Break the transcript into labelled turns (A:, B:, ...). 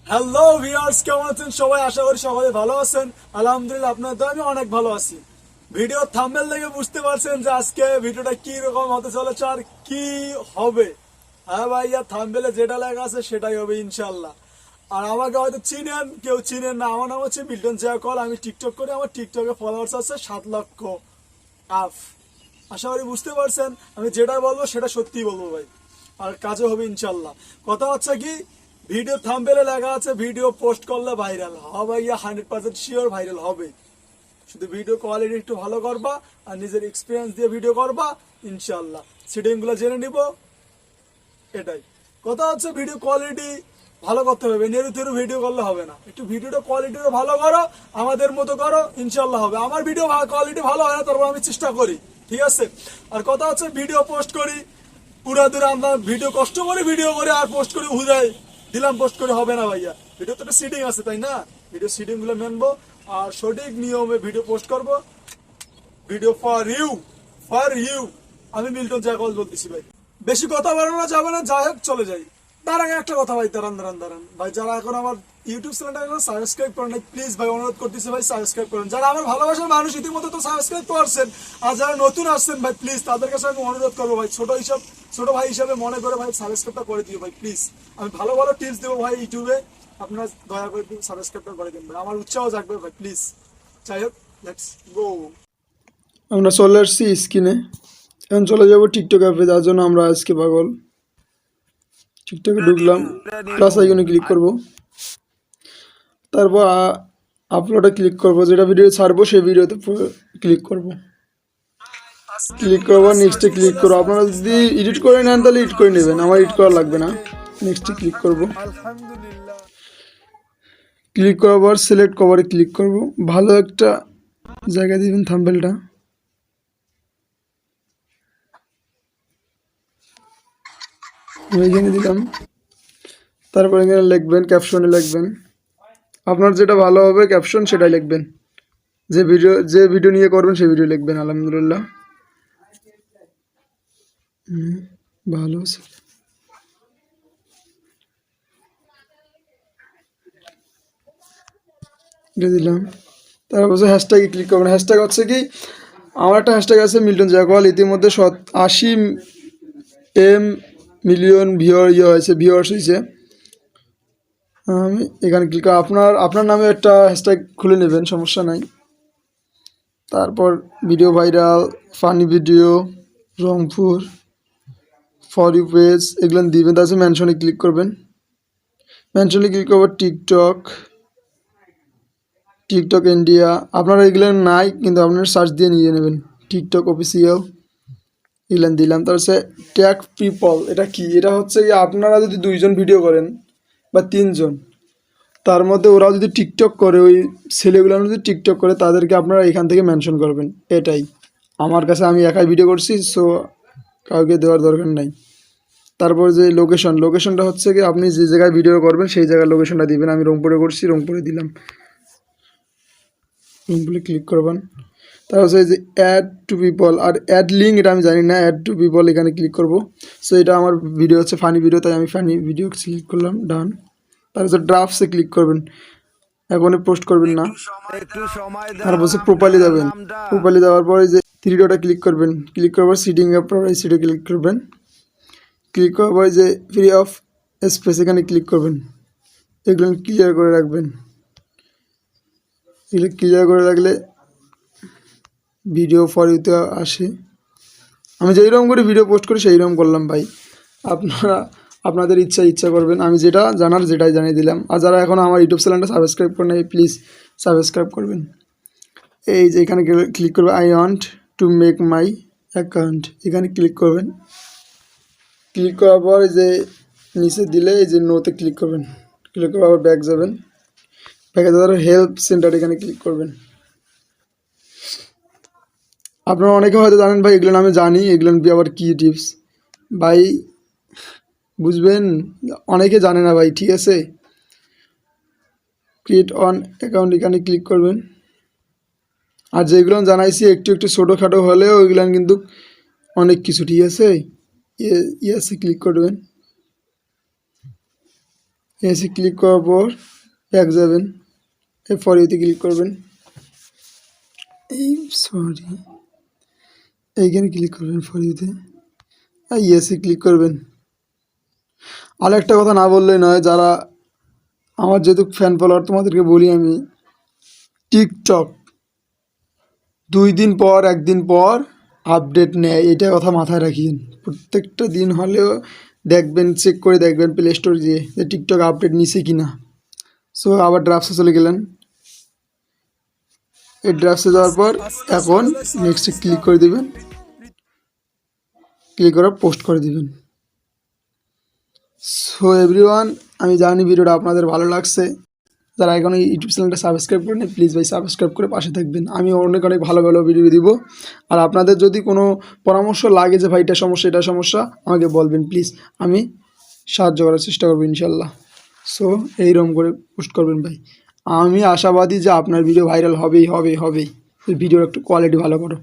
A: Hello viewers, কেমন আছেন সবাই? আশা করি সবাই ভালো আছেন। আলহামদুলিল্লাহ, আপনার তো আমি অনেক ভালো আছি। ভিডিও থাম্বনেল দেখে বুঝতে পারছেন যে আজকে ভিডিওটা কি রকম হতে চলেছে আর কি হবে। হ্যাঁ ভাইয়া, থাম্বনেলে যেটা লেখা আছে সেটাই হবে ইনশাল্লাহ। আর আমাকে হয়তো চিনেন, কেউ চিনেন না। আমার নাম হচ্ছে মিল্টন জিয়াকল। আমি টিকটক করি। আমার টিকটকে ফলোয়ার্স আছে 7 লক্ষ আফ। আশা করি বুঝতে পারছেন। আমি যেটা বলবো সেটা সত্যি বলবো ভাই, আর কাজে হবে ইনশাল্লাহ। কথা হচ্ছে কি, ভিডিও থাম্বনেলে লেখা আছে ভিডিও পোস্ট করলে ভাইরাল হবে। ইয়া 100% শিওর ভাইরাল হবে। শুধু ভিডিও কোয়ালিটি একটু ভালো করবা আর নিজের এক্সপিরিয়েন্স দিয়ে ভিডিও করবা ইনশাল্লাহ। সেটিং গুলো জেনে নিব, এটাই কথা হচ্ছে। ভিডিও কোয়ালিটি ভালো করতে হবে, নেরু থেরু ভিডিও করলে হবে না। একটু ভিডিওটা কোয়ালিটিটা ভালো করো, আমাদের মতো করো, ইনশাল্লাহ হবে। আমার ভিডিও কোয়ালিটি ভালো হয় না, তারপর আমি চেষ্টা করি, ঠিক আছে। আর কথা হচ্ছে ভিডিও পোস্ট করি পুরা দূরে, আমরা ভিডিও কষ্ট করে ভিডিও করে আর পোস্ট করে হুদাই দিলাম, পোস্ট করে হবে না ভাইয়া। ভিডিও তো একটা সিটিং আছে, তাই না? ভিডিও সিটিং গুলো মেনবো আর সঠিক নিয়মে ভিডিও পোস্ট করব। Video for you. আমি মিল্টন জ্যাকল বলতেছি ভাই। বেশি কথা বাড়ানো যাবে না, যাই হোক চলে যাই। তার আগে একটা কথা ভাই, দাঁড়ান ভাই, যারা এখন আমার ইউটিউব চ্যানেলটা এখন সাবস্ক্রাইব করেন নাই, প্লিজ ভাই অনুরোধ করতেছি ভাই, সাবস্ক্রাইব করেন। যারা আমার ভালোবাসার মানুষ ইতিমধ্যে তো সাবস্ক্রাইব করছেন, আর যারা নতুন আসছেন ভাই, প্লিজ তাদের কাছে আমি অনুরোধ করবো ভাই, ছোট ভাই হিসাবে মনে করে ভাই সাবস্ক্রাইবটা করে দিও ভাই প্লিজ। আমি ভালো ভালো টিপস দেবো ভাই ইউটিউবে, আপনার দয়া করে সাবস্ক্রাইবটা করে দিন ভাই, আমার উৎসাহ জাগবে ভাই প্লিজ। যাই হোক, লেটস গো।
B: আমরা চলে আসছি স্ক্রিনে। এখন চলে যাব টিকটক অ্যাপে, যার জন্য আমরা আজকে পাগল। টিকটকে ঢুকলাম, প্লাস আইকনে ক্লিক করব, তারপর আপলোডে ক্লিক করব। যেটা ভিডিও ছাড়বো সেই ভিডিওতে ক্লিক করব, ক্লিক করবো, নেক্সটে ক্লিক করবো। আপনারা যদি এডিট করে নেন তাহলে এডিট করে নেবেন, আমার এডিট করা লাগবে না। নেক্সটে ক্লিক করব, ক্লিক করার পর সিলেক্ট কভারে ক্লিক করব। ভালো একটা জায়গা দিবেন থাম্বনেলটা, এইখানে দিলাম। তারপর এখানে লিখবেন, ক্যাপশনে লিখবেন আপনার যেটা ভালো হবে, ক্যাপশন সেটাই লিখবেন। যে ভিডিও নিয়ে করবেন সেই ভিডিও লিখবেন। আলহামদুলিল্লাহ ভালো আছে। এটা দিলাম। তারপর হ্যাশট্যাগে ক্লিক করবেন। হ্যাশট্যাগ হচ্ছে কি, আমার একটা হ্যাশট্যাগ আছে মিল্টন জায়কল। ইতিমধ্যে 80 মিলিয়ন ভিউয়ার্স হয়েছে। আমি এখানে ক্লিক করে আপনার নামে একটা হ্যাশট্যাগ খুলে নেবেন, সমস্যা নাই। তারপর video viral, funny video, Rangpur, for you page, এগুলো দিবেন। তারপর মেনশনে ক্লিক করবেন। মেনশনে ক্লিক করবেন টিকটক ইন্ডিয়া। আপনারা এগুলো নাই, কিন্তু আপনারা সার্চ দিয়ে নিয়ে নেবেন টিকটক অফিসিয়াল, এগুলো দিলাম। তারপর ট্যাগ পিপল, এটা কি? এটা হচ্ছে যে আপনারা যদি 2জন ভিডিও করেন বা 3জন, তার মধ্যে ওরাও যদি টিকটক করে, ওই ছেলেগুলো যদি টিকটক করে, তাদেরকে আপনারা এখান থেকে মেনশন করবেন। এটাই আমার কাছে, আমি একাই ভিডিও করছি, সো কাউকে দেওয়ার দরকার নাই। তারপর যে লোকেশনটা হচ্ছে কি, আপনি যে জায়গায় ভিডিও করবেন সেই জায়গায় লোকেশনটা দিবেন। আমি রংপুরে করছি, রংপুরে দিলাম। রংপুরে ক্লিক করবেন। তারপর হচ্ছে যে অ্যাড টু পিপল আর অ্যাড লিঙ্ক, এটা আমি জানি না। অ্যাড টু পিপল এখানে ক্লিক করব। সো এটা আমার ভিডিও হচ্ছে ফানি ভিডিও, তাই আমি ফানি ভিডিও ক্লিক করলাম, ডান। তারপর ড্রাফটসে ক্লিক করবেন, এখনই পোস্ট করবেন না। তারপর হচ্ছে প্রোফাইলে যাবেন। প্রোফাইলে যাওয়ার পরে যে 3 ডটে ক্লিক করবেন, ক্লিক করার পর সিটিং এর প্রাইভেসিতে ক্লিক করবেন। ক্লিক করার পরে যে ফ্রি অফ স্পেস, এখানে ক্লিক করবেন। এগুলো ক্লিয়ার করে রাখবেন। এগুলো ক্লিয়ার করে রাখলে ভিডিও ফর ইউতে আসে। আমি যেইরকম করে ভিডিও পোস্ট করি সেইরকম করলাম ভাই। আপনারা আপনাদের ইচ্ছা করবেন। আমি যেটা জানার যেটাই জানিয়ে দিলাম। আর যারা এখন আমার ইউটিউব চ্যানেলটা সাবস্ক্রাইব করে নেই, প্লিজ সাবস্ক্রাইব করবেন। এই যে এখানে ক্লিক করবেন, I want to make my account, এখানে ক্লিক করবেন। ক্লিক করার পর যে নিচে দিলে এই যে নোতে ক্লিক করবেন। ক্লিক করার পর ব্যাক যাবেন। ব্যাকে যাওয়ার হেল্প সেন্টার, এখানে ক্লিক করবেন। আপনারা অনেকে হয়তো জানেন ভাই, এগুলো আমি জানি, এগুলো আবার কী টিপস ভাই বুঝবেন, অনেকে জানে না ভাই, ঠিক আছে। ক্রিয়েট অন অ্যাকাউন্ট, এখানে ক্লিক করবেন। আর যেগুলো জানাইছি একটু ছোটোখাটো হলেও ওইগুলো কিন্তু অনেক কিছু, ঠিক আছে। ইয়েসে ক্লিক করবেন। এসে ক্লিক করার পর ব্যাক যাবেন, এই ফর ইউতে ক্লিক করবেন, এইখানে ক্লিক করবেন ফর ইউতে, আর ইয়েসে ক্লিক করবেন। আর একটা কথা না বললেই নয়, যারা আমার যেহেতু ফ্যান ফলোয়ার তোমাদেরকে বলি আমি, টিকটক 1 দিন পর আপডেট নেয়, এটা কথা মাথায় রাখিন। প্রত্যেকটা দিন হলেও দেখবেন, চেক করে দেখবেন প্লে স্টোর গিয়ে যে টিকটক আপডেট নিছে কি না। সো আবার ড্রাফটসে চলে গেলেন, এই ড্রাফটসে যাওয়ার পর এখন নেক্সটে ক্লিক করে দিবেন, ক্লিক করে পোস্ট করে দিবেন। সো এভরিওয়ান, আমি জানি ভিডিওটা আপনাদের ভালো লাগছে। যারা এখনো ইউটিউব চ্যানেলটা সাবস্ক্রাইব করেন, প্লিজ ভাই সাবস্ক্রাইব করে পাশে থাকবেন। আমি অনেক অনেক ভালো ভালো ভিডিও দিব। আর আপনাদের যদি কোনো পরামর্শ লাগে যে ভাই এটা সমস্যা এটা সমস্যা, আমাকে বলবেন প্লিজ, আমি সাহায্য করার চেষ্টা করবো ইনশাল্লাহ। সো এইরকম করে পোস্ট করবেন ভাই। আমি আশাবাদী যে আপনার ভিডিও ভাইরাল হবেই। ভিডিওর একটু কোয়ালিটি ভালো করো।